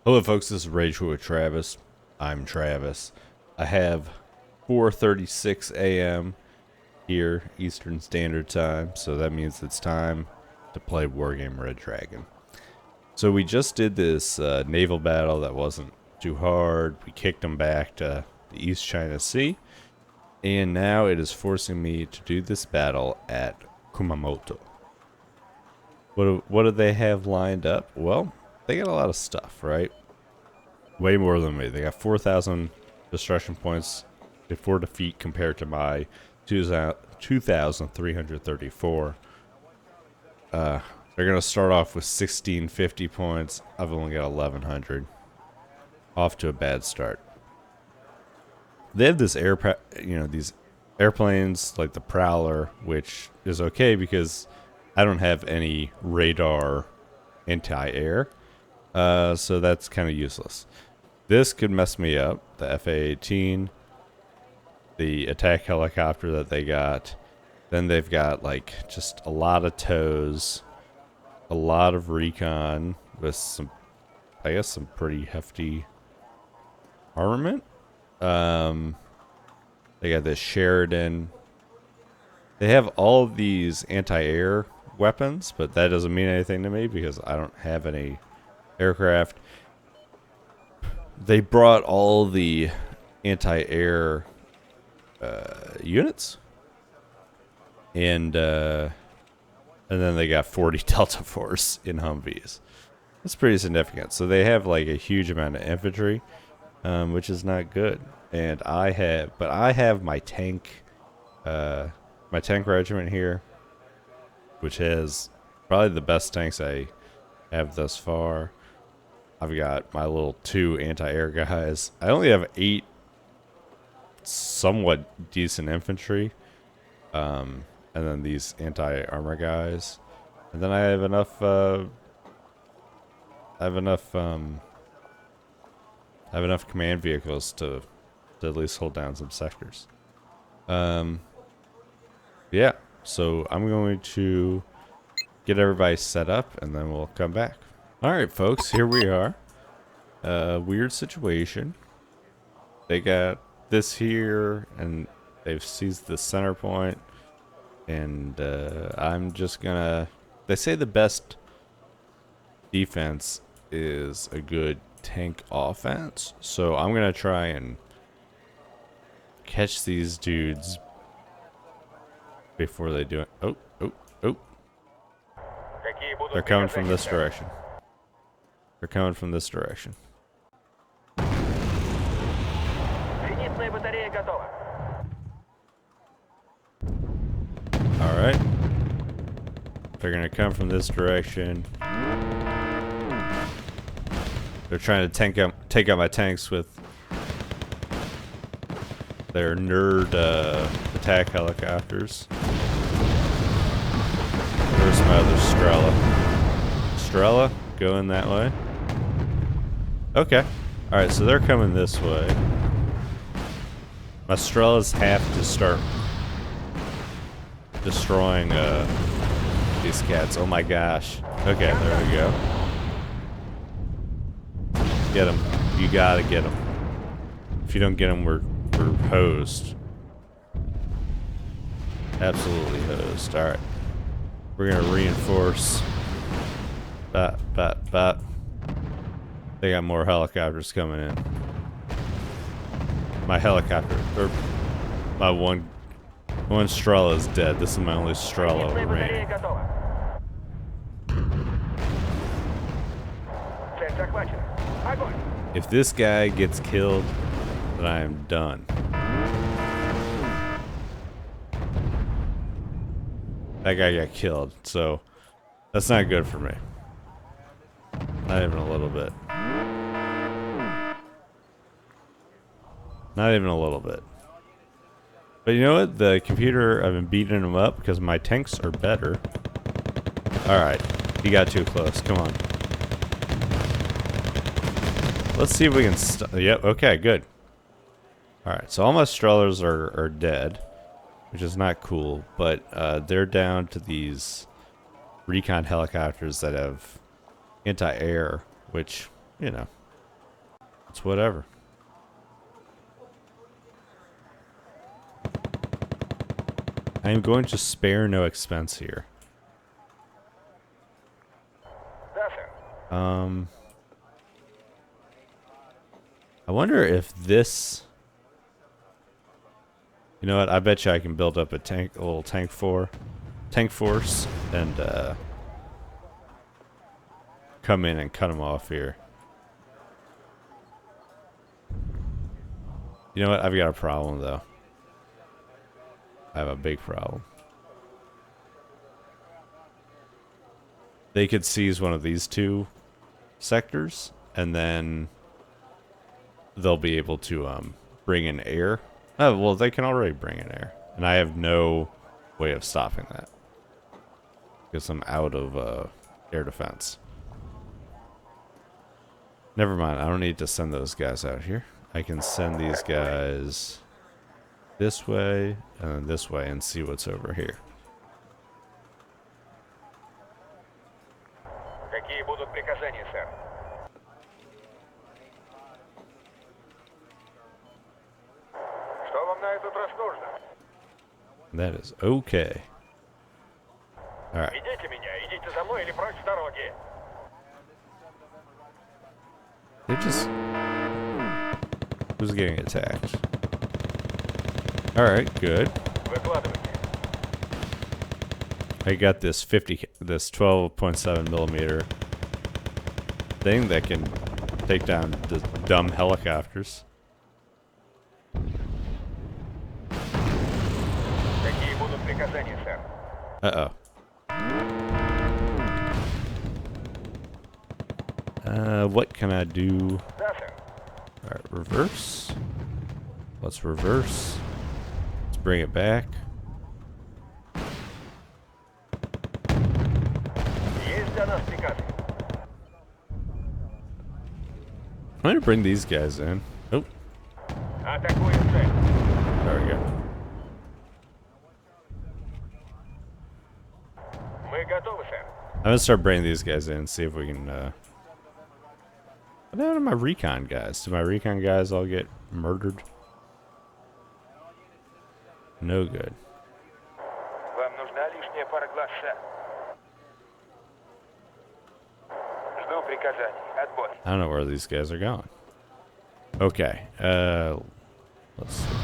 Hello folks, this is Rage with Travis. I'm Travis. I have 4:36 a.m. here, Eastern Standard Time, so that means it's time to play Wargame Red Dragon. So we just did this naval battle that wasn't too hard. We kicked them back to the East China Sea, and now it is forcing me to do this battle at Kumamoto. What do they have lined up? Well, they got a lot of stuff, right? Way more than me. They got 4,000 destruction points before defeat compared to my 2,334. They're going to start off with 1,650 points. I've only got 1,100. Off to a bad start. They have this these airplanes like the Prowler, which is okay because I don't have any radar anti-air. So that's kind of useless. This could mess me up. The FA-18, the attack helicopter that they got. Then they've got like just a lot of tows, a lot of recon with some, I guess, some pretty hefty armament. They got this Sheridan. They have all of these anti-air weapons, but that doesn't mean anything to me because I don't have any aircraft. They brought all the anti-air units, and then they got 40 Delta Force in Humvees. That's pretty significant. So they have like a huge amount of infantry, which is not good. And I have my tank regiment here, which has probably the best tanks I have thus far. I've got my little 2 anti-air guys. I only have 8 somewhat decent infantry. And then these anti-armor guys. And then I have enough command vehicles to at least hold down some sectors. Yeah, so I'm going to get everybody set up and then we'll come back. Alright folks, here we are. Weird situation. They got this here and they've seized the center point. And I'm just gonna... They say the best defense is a good tank offense. So I'm gonna try and catch these dudes before they do it. Oh. They're coming from this direction. They're coming from this direction. Alright. They're gonna come from this direction. They're trying to take out my tanks with their nerd attack helicopters. There's my other Strela going that way. Okay. Alright, so they're coming this way. My Strelas have to start destroying these cats. Oh my gosh. Okay, there we go. Get them. You gotta get them. If you don't get them, we're hosed. Absolutely hosed. Alright. We're gonna reinforce. Bat. They got more helicopters coming in. My helicopter, or my one Strela is dead. This is my only Strela remaining. If this guy gets killed, then I am done. That guy got killed, so that's not good for me. Not even a little bit. Not even a little bit. But you know what? The computer, I've been beating him up because my tanks are better. Alright. He got too close. Come on. Let's see if we can... Yep, okay, good. Alright, so all my Strelas are dead, which is not cool, but they're down to these recon helicopters that have anti-air, which, you know, It's whatever. I am going to spare no expense here. I wonder if this... You know what? I bet you I can build up a little tank force, and come in and cut them off here. You know what? I've got a problem though. I have a big problem. They could seize one of these two sectors, and then they'll be able to bring in air. Oh, well, they can already bring in air, and I have no way of stopping that because I'm out of air defense. Never mind, I don't need to send those guys out here. I can send these guys this way and then this way and see what's over here. Какие будут приказания, сэр? Что вам на этот раз нужно? That is okay. Alright. Ведите меня, идите за мной или прочь с дороги. They're just... Who's getting attacked? Alright, good. Выкладывайте. I got this 12.7 millimeter thing that can take down the dumb helicopters. Какие будут приказания, сэр? Uh-oh. What can I do? Да, сэр. Alright, reverse. Let's reverse. Let's bring it back. Есть для нас приказы. I'm going to bring these guys in. Oh, Атакуем цель. there we go. Мы готовы, сэр. I'm going to start bringing these guys in and see if we can, What happened to my recon guys? Did my recon guys all get murdered? No good. Вам нужна лишняя пара глаз, сэр. Жду приказаний. Отбой. I don't know where these guys are going. Okay, let's see.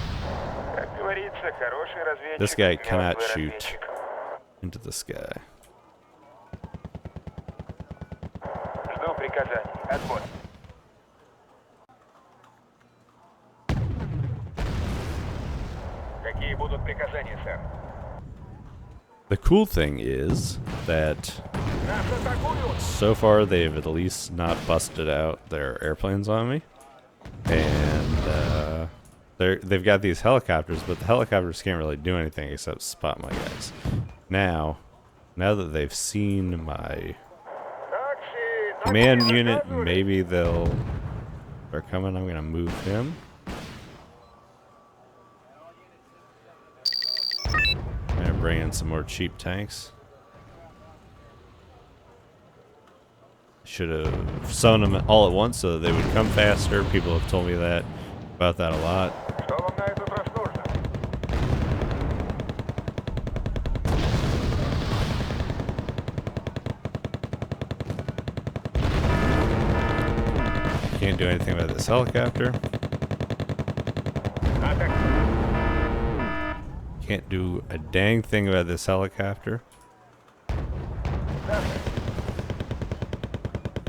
Как говорится, хороший разведчик. This guy cannot мертвый shoot разведчик. into the sky. Жду приказаний. Отбой. Какие будут приказания, сэр? The cool thing is that Нас атакуют! so far they've at least not busted out their airplanes on me. And they've got these helicopters, but the helicopters can't really do anything except spot my guys. Now that they've seen my Такси! command unit, maybe they're coming. I'm gonna move him. I'm gonna bring in some more cheap tanks. Should have sewn them all at once so that they would come faster. People have told me about that a lot. Что вам на этот раз нужно? Can't do anything about this helicopter. Атак! Can't do a dang thing about this helicopter. Да, сэр.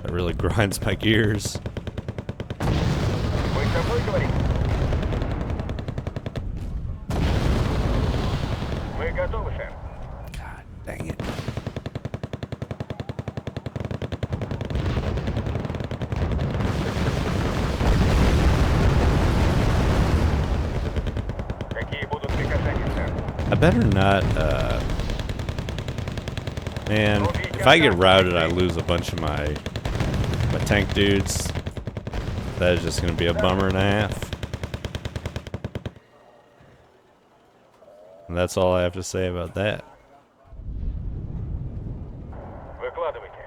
That really grinds my gears. Вы со мной говорите? Мы готовы, сэр. God dang it. Какие будут приказания, сэр? I better not, man, if I get routed, I lose a bunch of my tank dudes. That is just going to be a bummer and a half. And that's all I have to say about that. Выкладывайте.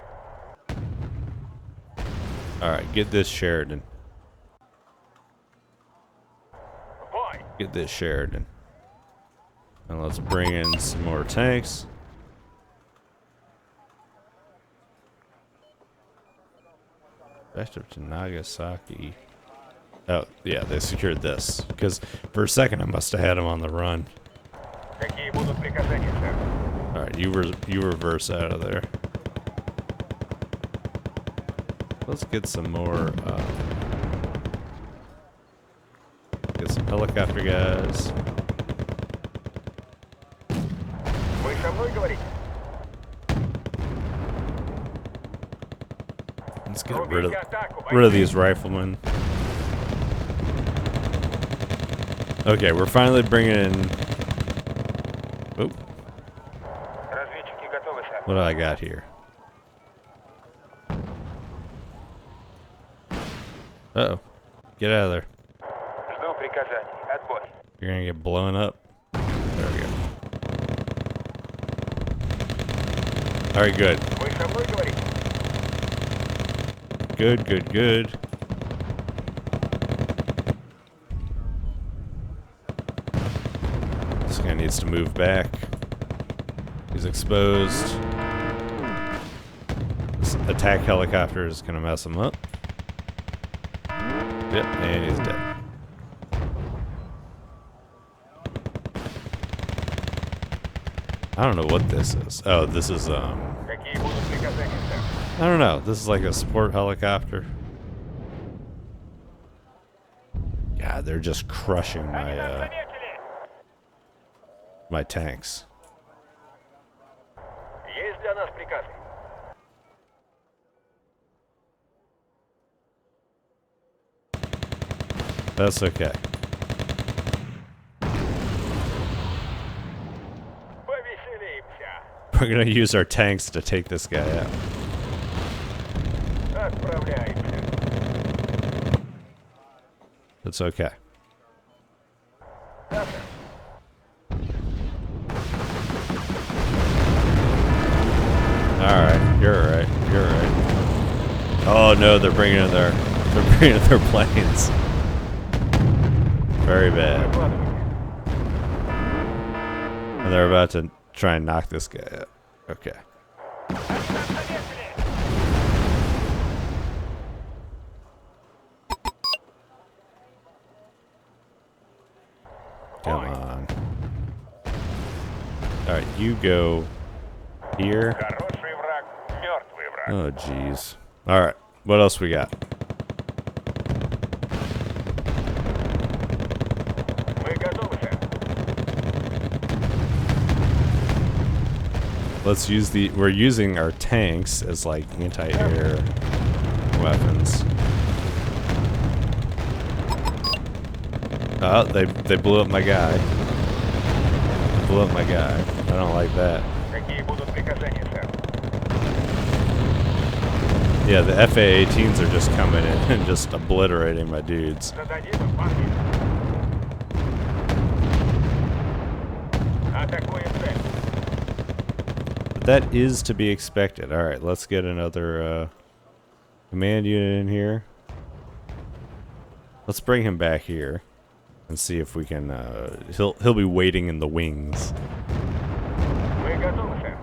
Alright, get this Sheridan. Get this Sheridan. And let's bring in some more tanks. Back up to Nagasaki. Oh, yeah, they secured this. Because for a second I must have had them on the run. Какие будут приказания, сэр? Alright, you reverse out of there. Let's get some more, get some helicopter guys. Вы со мной говорите? Let's get rid of these riflemen. Okay, we're finally bringing in... Oop. Разведчики готовы, сэр. What do I got here? Uh-oh. Get out of there. Жду приказаний. Отбой. You're gonna get blown up. There we go. Alright, good. Вы со мной говорите? Good, good, good. This guy needs to move back. He's exposed. This attack helicopter is gonna mess him up. Yep, and he's dead. I don't know what this is. Oh, this is, Какие будут приказания, сэр? I don't know. This is like a support helicopter. God, they're just crushing my, my tanks. Есть для нас приказы? That's okay. Повеселимся. We're gonna use our tanks to take this guy out. Отправляемся. It's okay. Да, сэр. Alright, you're right. You're right. Oh no, they're bringing in their planes. Very bad. Докладывайте. And they're about to try and knock this guy out. Okay. Come on. Alright, you go here. Хороший враг, мертвый враг. Oh, jeez. Alright, what else we got? Вы готовы, сэр? Let's use we're using our tanks as like anti-air weapons. Oh, they blew up my guy. Blew up my guy. I don't like that. Какие будут приказания, сэр? Yeah, the FA-18s are just coming in and just obliterating my dudes. Зададим им, парни. Атакуем цель. But that is to be expected. Alright, let's get another command unit in here. Let's bring him back here and see if we can he'll be waiting in the wings. Вы готовы, сэр?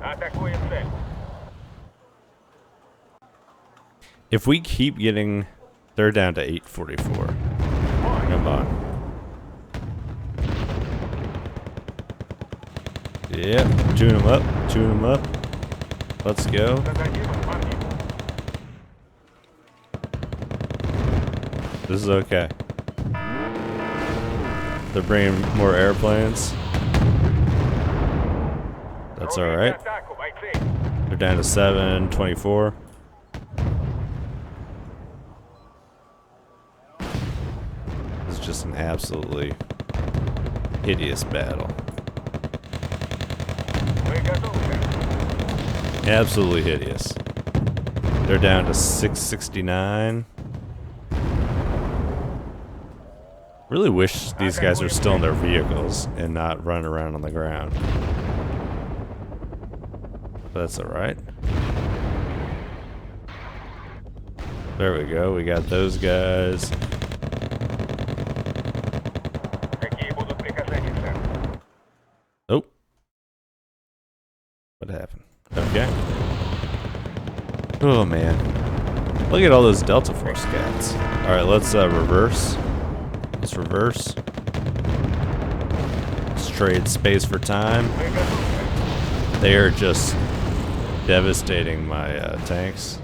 Атакуем цель. If we keep getting... They're down to 844. Come on. Yep, tune them up, tune them up. Let's go. Зададим им, парни. This is okay. They're bringing more airplanes. That's alright. Атаку, бойцы. They're down to 724. This is just an absolutely hideous battle. Вы готовы, сэр? Absolutely hideous. They're down to 669. Really wish these guys were still in their vehicles and not running around on the ground. But that's alright. There we go. We got those guys. Какие будут приказания, сэр? Oh. What happened? Okay. Oh, man. Look at all those Delta Force scats. Alright, let's reverse. Let's reverse. Let's trade space for time. Мы готовы, сэр. They are just devastating my tanks.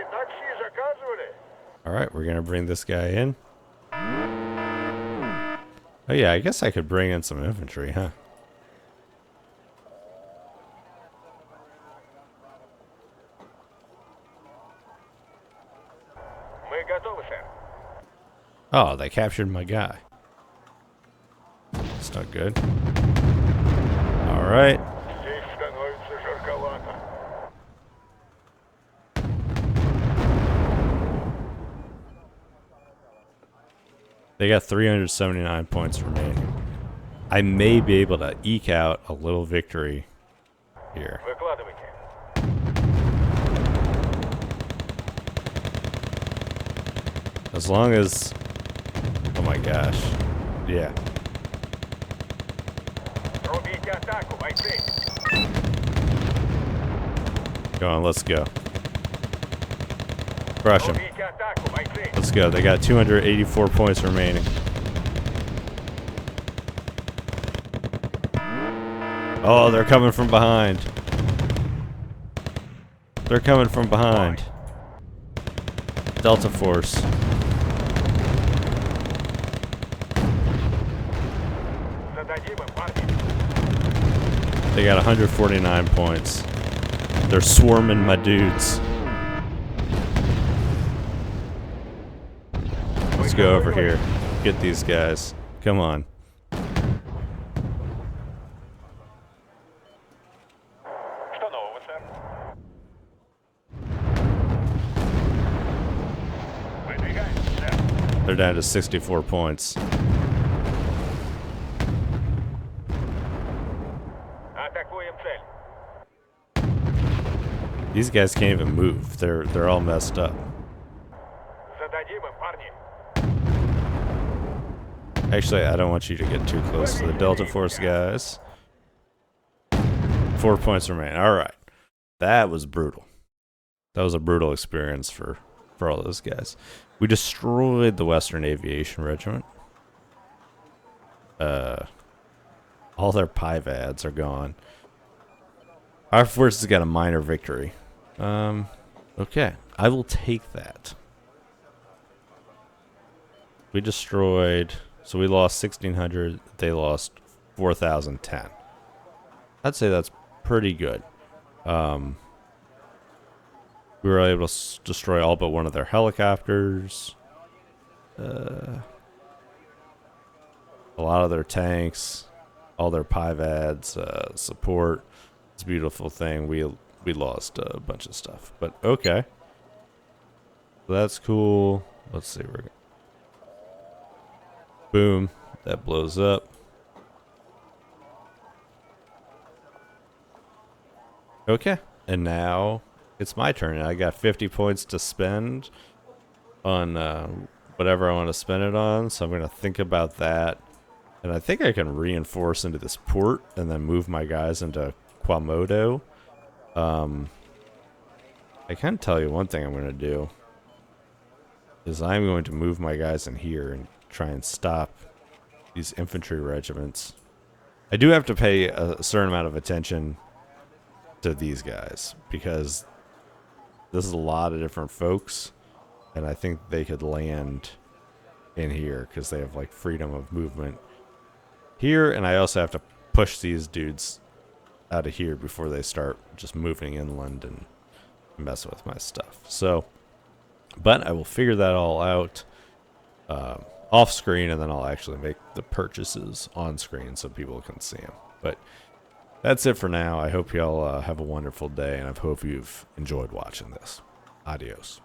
Такси заказывали? Alright, we're gonna bring this guy in. Oh yeah, I guess I could bring in some infantry, huh? Мы готовы, сэр. Oh, they captured my guy. That's not good. Alright. Здесь становится жарковато. They got 379 points remaining. I may be able to eke out a little victory here. Выкладывайте. As long as... Oh my gosh. Yeah. Рубите атаку, бойцы. Go on, let's go. Crush him. Рубите атаку, бойцы. Let's go. They got 284 points remaining. Oh, they're coming from behind. They're coming from behind. Delta Force. Зададим им, парни. They got 149 points. They're swarming my dudes. Let's go over here. Get these guys. Come on. Что нового, сэр? Выдвигаемся, сэр. They're down to 64 points. Атакуем цель. These guys can't even move. They're all messed up. Зададим им, парни. Actually, I don't want you to get too close to the Delta Force guys. 4 points remain. Alright. That was brutal. That was a brutal experience for all those guys. We destroyed the Western Aviation Regiment. All their PIVADs are gone. Our forces got a minor victory. Okay. I will take that. We destroyed... So we lost 1,600. They lost 4,010. I'd say that's pretty good. We were able to destroy all but one of their helicopters. A lot of their tanks. All their PIVADs. Support. It's a beautiful thing. We lost a bunch of stuff. But okay. So that's cool. Let's see. Boom. That blows up. Okay. And now it's my turn. I got 50 points to spend on whatever I want to spend it on. So I'm going to think about that. And I think I can reinforce into this port and then move my guys into Quamodo. I can tell you one thing I'm going to do. Is I'm going to move my guys in here and try and stop these infantry regiments. I do have to pay a certain amount of attention to these guys because this is a lot of different folks, and I think they could land in here because they have like freedom of movement here, and I also have to push these dudes out of here before they start just moving inland and messing with my stuff. So, but I will figure that all out off screen, and then I'll actually make the purchases on screen so people can see them. But that's it for now. I hope y'all have a wonderful day, and I hope you've enjoyed watching this. Adios.